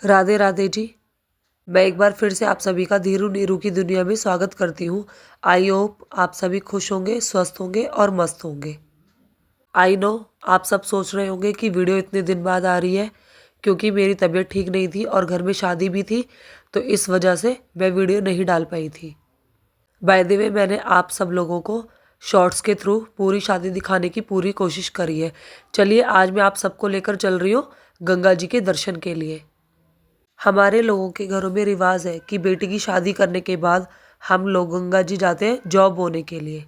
राधे राधे जी। मैं एक बार फिर से आप सभी का धीरू नीरू की दुनिया में स्वागत करती हूँ। आई होप आप सभी खुश होंगे, स्वस्थ होंगे और मस्त होंगे। आई नो आप सब सोच रहे होंगे कि वीडियो इतने दिन बाद आ रही है क्योंकि मेरी तबीयत ठीक नहीं थी और घर में शादी भी थी, तो इस वजह से मैं वीडियो नहीं डाल पाई थी। बाय द वे मैंने आप सब लोगों को शॉर्ट्स के थ्रू पूरी शादी दिखाने की पूरी कोशिश करी है। चलिए आज मैं आप सबको लेकर चल रही हूँ गंगा जी के दर्शन के लिए। हमारे लोगों के घरों में रिवाज है कि बेटी की शादी करने के बाद हम लोग गंगा जी जाते हैं जॉब होने के लिए।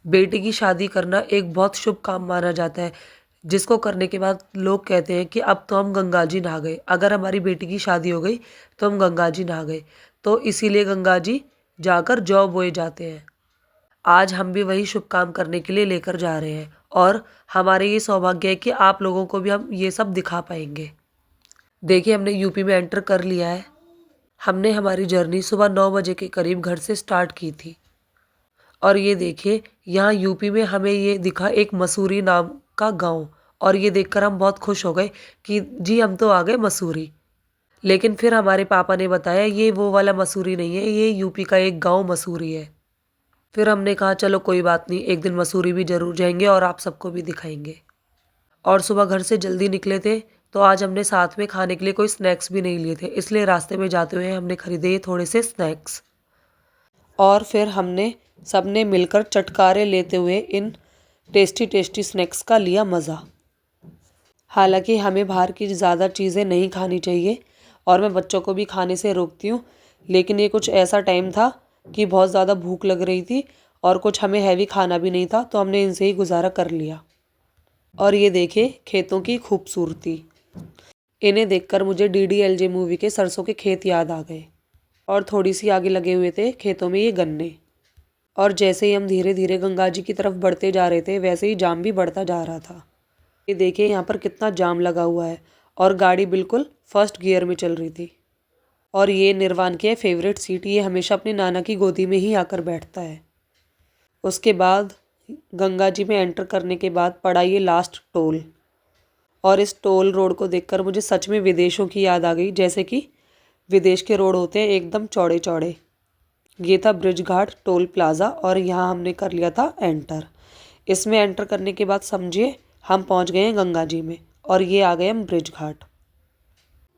बेटी की शादी करना एक बहुत शुभ काम माना जाता है, जिसको करने के बाद लोग कहते हैं कि अब तो हम गंगा जी नहा गए। अगर हमारी बेटी की शादी हो गई तो हम गंगा जी नहा गए, तो इसीलिए गंगा जी जाकर जॉब बोए जाते हैं। आज हम भी वही शुभ काम करने के लिए लेकर जा रहे हैं और हमारे ये सौभाग्य है कि आप लोगों को भी हम ये सब दिखा पाएंगे। देखिए हमने यूपी में एंटर कर लिया है। हमने हमारी जर्नी सुबह 9 बजे के करीब घर से स्टार्ट की थी और ये देखिए यहाँ यूपी में हमें ये दिखा एक मसूरी नाम का गांव, और ये देखकर हम बहुत खुश हो गए कि जी हम तो आ गए मसूरी। लेकिन फिर हमारे पापा ने बताया ये वो वाला मसूरी नहीं है, ये यूपी का एक गांव मसूरी है। फिर हमने कहा चलो कोई बात नहीं, एक दिन मसूरी भी जरूर जाएंगे और आप सबको भी दिखाएंगे। और सुबह घर से जल्दी निकले थे, तो आज हमने साथ में खाने के लिए कोई स्नैक्स भी नहीं लिए थे, इसलिए रास्ते में जाते हुए हमने खरीदे थोड़े से स्नैक्स। और फिर हमने सबने मिलकर चटकारे लेते हुए इन टेस्टी टेस्टी स्नैक्स का लिया मज़ा। हालांकि हमें बाहर की ज़्यादा चीज़ें नहीं खानी चाहिए और मैं बच्चों को भी खाने से रोकती हूँ, लेकिन ये कुछ ऐसा टाइम था कि बहुत ज़्यादा भूख लग रही थी और कुछ हमें हैवी खाना भी नहीं था, तो हमने इनसे ही गुजारा कर लिया। और ये देखिए खेतों की खूबसूरती, इन्हें देखकर मुझे डीडीएलजे मूवी के सरसों के खेत याद आ गए। और थोड़ी सी आगे लगे हुए थे खेतों में ये गन्ने। और जैसे ही हम धीरे धीरे गंगा जी की तरफ बढ़ते जा रहे थे, वैसे ही जाम भी बढ़ता जा रहा था। ये देखिए यहाँ पर कितना जाम लगा हुआ है और गाड़ी बिल्कुल फर्स्ट गियर में चल रही थी। और ये निर्वाण की है फेवरेट सीट, ये हमेशा अपनी नाना की गोदी में ही आकर बैठता है। उसके बाद गंगा जी में एंटर करने के बाद पड़ा ये लास्ट टोल, और इस टोल रोड को देखकर मुझे सच में विदेशों की याद आ गई, जैसे कि विदेश के रोड होते हैं एकदम चौड़े चौड़े। ये था ब्रिज घाट टोल प्लाज़ा और यहाँ हमने कर लिया था एंटर। इसमें एंटर करने के बाद समझिए हम पहुँच गए हैं गंगा जी में, और ये आ गए हम ब्रिज घाट।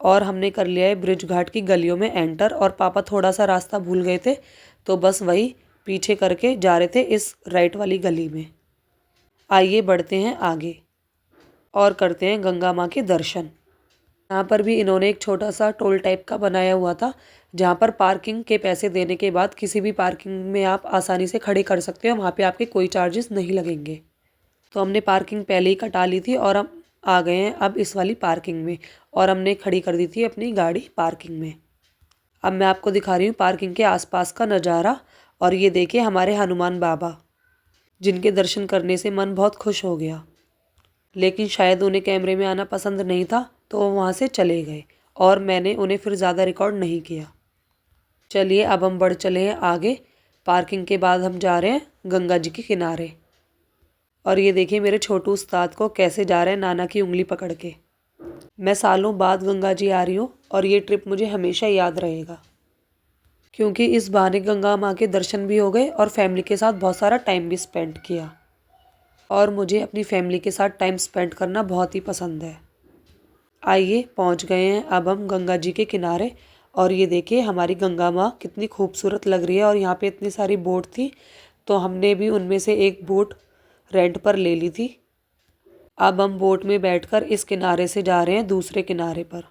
और हमने कर लिया है ब्रिज घाट की गलियों में एंटर, और पापा थोड़ा सा रास्ता भूल गए थे, तो बस वही पीछे करके जा रहे थे इस राइट वाली गली में। आइए बढ़ते हैं आगे और करते हैं गंगा माँ के दर्शन। यहाँ पर भी इन्होंने एक छोटा सा टोल टाइप का बनाया हुआ था, जहाँ पर पार्किंग के पैसे देने के बाद किसी भी पार्किंग में आप आसानी से खड़े कर सकते हो, वहाँ पे आपके कोई चार्जेस नहीं लगेंगे। तो हमने पार्किंग पहले ही कटा ली थी और हम आ गए हैं अब इस वाली पार्किंग में, और हमने खड़ी कर दी थी अपनी गाड़ी पार्किंग में। अब मैं आपको दिखा रही हूँ पार्किंग के आसपास का नज़ारा। और ये देखिए हमारे हनुमान बाबा, जिनके दर्शन करने से मन बहुत खुश हो गया, लेकिन शायद उन्हें कैमरे में आना पसंद नहीं था, तो वो वहाँ से चले गए और मैंने उन्हें फिर ज़्यादा रिकॉर्ड नहीं किया। चलिए अब हम बढ़ चले हैं आगे। पार्किंग के बाद हम जा रहे हैं गंगा जी के किनारे। और ये देखिए मेरे छोटू उस्ताद को कैसे जा रहे हैं नाना की उंगली पकड़ के। मैं सालों बाद गंगा जी आ रही हूँ और ये ट्रिप मुझे हमेशा याद रहेगा, क्योंकि इस बहाने गंगा माँ के दर्शन भी हो गए और फैमिली के साथ बहुत सारा टाइम भी स्पेंड किया। और मुझे अपनी फैमिली के साथ टाइम स्पेंड करना बहुत ही पसंद है। आइए पहुंच गए हैं अब हम गंगा जी के किनारे। और ये देखिए हमारी गंगा माँ कितनी खूबसूरत लग रही है, और यहाँ पे इतनी सारी बोट थी, तो हमने भी उनमें से एक बोट रेंट पर ले ली थी। अब हम बोट में बैठकर इस किनारे से जा रहे हैं दूसरे किनारे पर।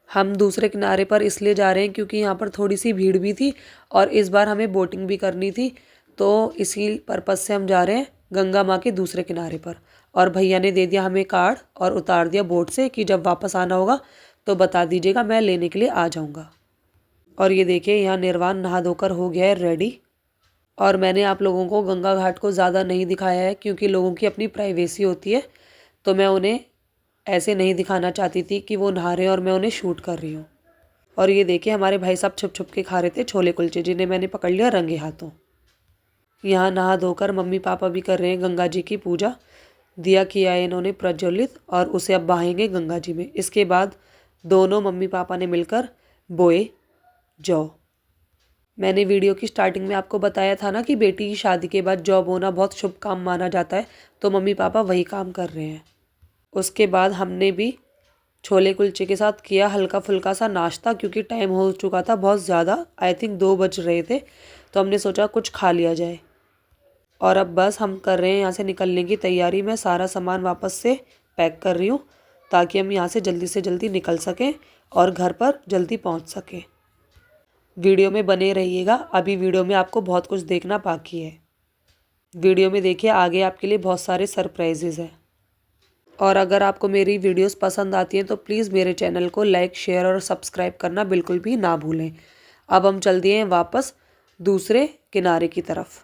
हम दूसरे किनारे पर इसलिए जा रहे हैं क्योंकि यहाँ पर थोड़ी सी भीड़ भी थी और इस बार हमें बोटिंग भी करनी थी, तो इसी पर्पज़ से हम जा रहे हैं गंगा माँ के दूसरे किनारे पर। और भैया ने दे दिया हमें कार्ड और उतार दिया बोट से कि जब वापस आना होगा तो बता दीजिएगा, मैं लेने के लिए आ जाऊँगा। और ये देखिए यहाँ निर्वाण नहा धोकर हो गया है रेडी। और मैंने आप लोगों को गंगा घाट को ज़्यादा नहीं दिखाया है क्योंकि लोगों की अपनी प्राइवेसी होती है, तो मैं उन्हें ऐसे नहीं दिखाना चाहती थी कि वो नहा रहे हैं और मैं उन्हें शूट कर रही हूँ। और ये देखिए हमारे भाई साहब छुप छुप के खा रहे थे छोले कुलचे, जिन्हें मैंने पकड़ लिया रंगे हाथों। यहाँ नहा धोकर मम्मी पापा भी कर रहे हैं गंगा जी की पूजा। दिया किया है इन्होंने प्रज्वलित और उसे अब बहाएंगे गंगा जी में। इसके बाद दोनों मम्मी पापा ने मिलकर बोए जौ। मैंने वीडियो की स्टार्टिंग में आपको बताया था ना कि बेटी की शादी के बाद जॉब होना बहुत शुभ काम माना जाता है, तो मम्मी पापा वही काम कर रहे हैं। उसके बाद हमने भी छोले कुलचे के साथ किया हल्का फुल्का सा नाश्ता, क्योंकि टाइम हो चुका था बहुत ज़्यादा, आई थिंक 2 बज रहे थे, तो हमने सोचा कुछ खा लिया जाए। और अब बस हम कर रहे हैं यहाँ से निकलने की तैयारी। मैं सारा सामान वापस से पैक कर रही हूँ ताकि हम यहाँ से जल्दी निकल सकें और घर पर जल्दी पहुँच सकें। वीडियो में बने रहिएगा, अभी वीडियो में आपको बहुत कुछ देखना बाकी है। वीडियो में देखिए, आगे आपके लिए बहुत सारे सरप्राइजेज़ हैं। और अगर आपको मेरी वीडियोस पसंद आती हैं तो प्लीज़ मेरे चैनल को लाइक, शेयर और सब्सक्राइब करना बिल्कुल भी ना भूलें। अब हम चल दिए हैं वापस दूसरे किनारे की तरफ,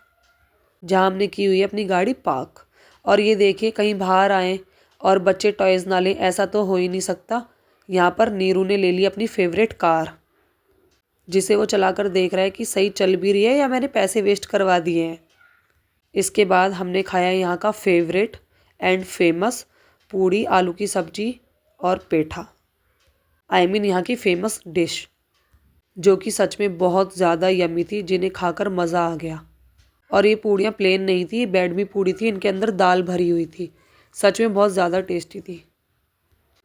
जहाँ हमने की हुई है अपनी गाड़ी पार्क। और ये देखिए, कहीं बाहर आएँ और बच्चे टॉयज़ ना लें, ऐसा तो हो ही नहीं सकता। यहाँ पर नीरू ने ले ली अपनी फेवरेट कार, जिसे वो चलाकर देख रहा है कि सही चल भी रही है या मैंने पैसे वेस्ट करवा दिए हैं। इसके बाद हमने खाया यहाँ का फेवरेट एंड फेमस पूड़ी, आलू की सब्जी और पेठा, आई मीन यहाँ की फेमस डिश, जो कि सच में बहुत ज़्यादा यम्मी थी, जिन्हें खाकर मज़ा आ गया। और ये पूड़ियाँ प्लेन नहीं थी, बैडमी पूड़ी थी, इनके अंदर दाल भरी हुई थी, सच में बहुत ज़्यादा टेस्टी थी।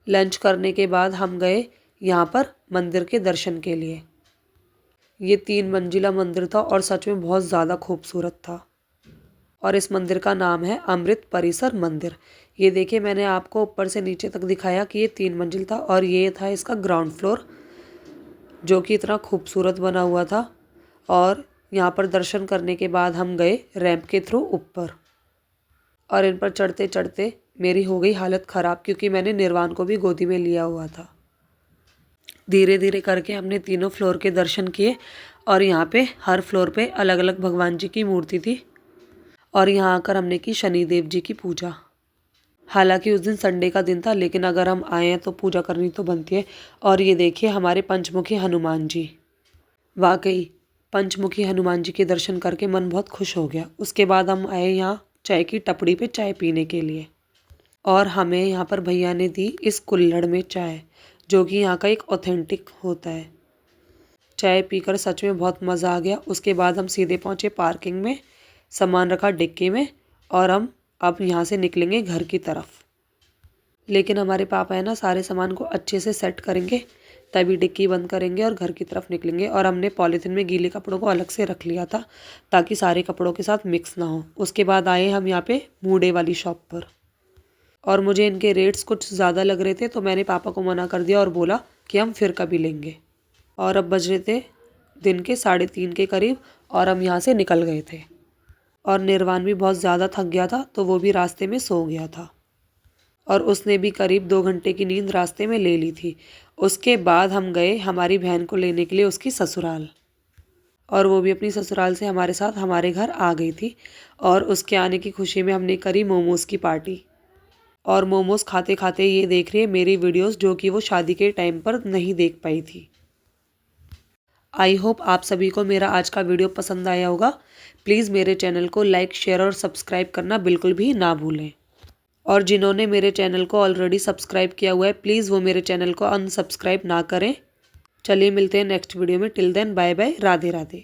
लंच करने के बाद हम गए यहाँ पर मंदिर के दर्शन के लिए। ये 3 मंजिला मंदिर था और सच में बहुत ज़्यादा खूबसूरत था। और इस मंदिर का नाम है अमृत परिसर मंदिर। ये देखिए, मैंने आपको ऊपर से नीचे तक दिखाया कि ये 3 मंजिल था और ये था इसका ग्राउंड फ्लोर, जो कि इतना खूबसूरत बना हुआ था। और यहाँ पर दर्शन करने के बाद हम गए रैंप के थ्रू ऊपर, और इन पर चढ़ते चढ़ते मेरी हो गई हालत ख़राब, क्योंकि मैंने निर्वाण को भी गोदी में लिया हुआ था। धीरे धीरे करके हमने तीनों फ्लोर के दर्शन किए, और यहाँ पे हर फ्लोर पे अलग अलग भगवान जी की मूर्ति थी। और यहाँ आकर हमने की शनिदेव जी की पूजा। हालांकि उस दिन संडे का दिन था, लेकिन अगर हम आए हैं तो पूजा करनी तो बनती है। और ये देखिए हमारे पंचमुखी हनुमान जी, वाकई पंचमुखी हनुमान जी के दर्शन करके मन बहुत खुश हो गया। उसके बाद हम आए यहाँ चाय की टपड़ी पे चाय पीने के लिए, और हमें यहाँ पर भैया ने दी इस कुल्हड़ में चाय, जो कि यहाँ का एक ऑथेंटिक होता है। चाय पीकर सच में बहुत मज़ा आ गया। उसके बाद हम सीधे पहुँचे पार्किंग में, सामान रखा डिक्की में, और हम अब यहाँ से निकलेंगे घर की तरफ। लेकिन हमारे पापा है ना, सारे सामान को अच्छे से सेट करेंगे, तभी डिक्की बंद करेंगे और घर की तरफ निकलेंगे। और हमने पॉलीथीन में गीले कपड़ों को अलग से रख लिया था ताकि सारे कपड़ों के साथ मिक्स ना हो। उसके बाद आए हम यहाँ पे मूडे वाली शॉप पर, और मुझे इनके रेट्स कुछ ज़्यादा लग रहे थे, तो मैंने पापा को मना कर दिया और बोला कि हम फिर कभी लेंगे। और अब बज रहे थे दिन के 3:30 के करीब, और हम यहाँ से निकल गए थे। और निर्वाण भी बहुत ज़्यादा थक गया था, तो वो भी रास्ते में सो गया था, और उसने भी करीब 2 घंटे की नींद रास्ते में ले ली थी। उसके बाद हम गए हमारी बहन को लेने के लिए उसकी ससुराल, और वो भी अपनी ससुराल से हमारे साथ हमारे घर आ गई थी। और उसके आने की खुशी में हमने करी मोमोज़ की पार्टी, और मोमोज़ खाते खाते ये देख रही है मेरी वीडियोस, जो कि वो शादी के टाइम पर नहीं देख पाई थी। आई होप आप सभी को मेरा आज का वीडियो पसंद आया होगा। प्लीज़ मेरे चैनल को लाइक, शेयर और सब्सक्राइब करना बिल्कुल भी ना भूलें। और जिन्होंने मेरे चैनल को ऑलरेडी सब्सक्राइब किया हुआ है, प्लीज़ वो मेरे चैनल को अनसब्सक्राइब ना करें। चलिए मिलते हैं नेक्स्ट वीडियो में। Till then bye bye, Radhe Radhe.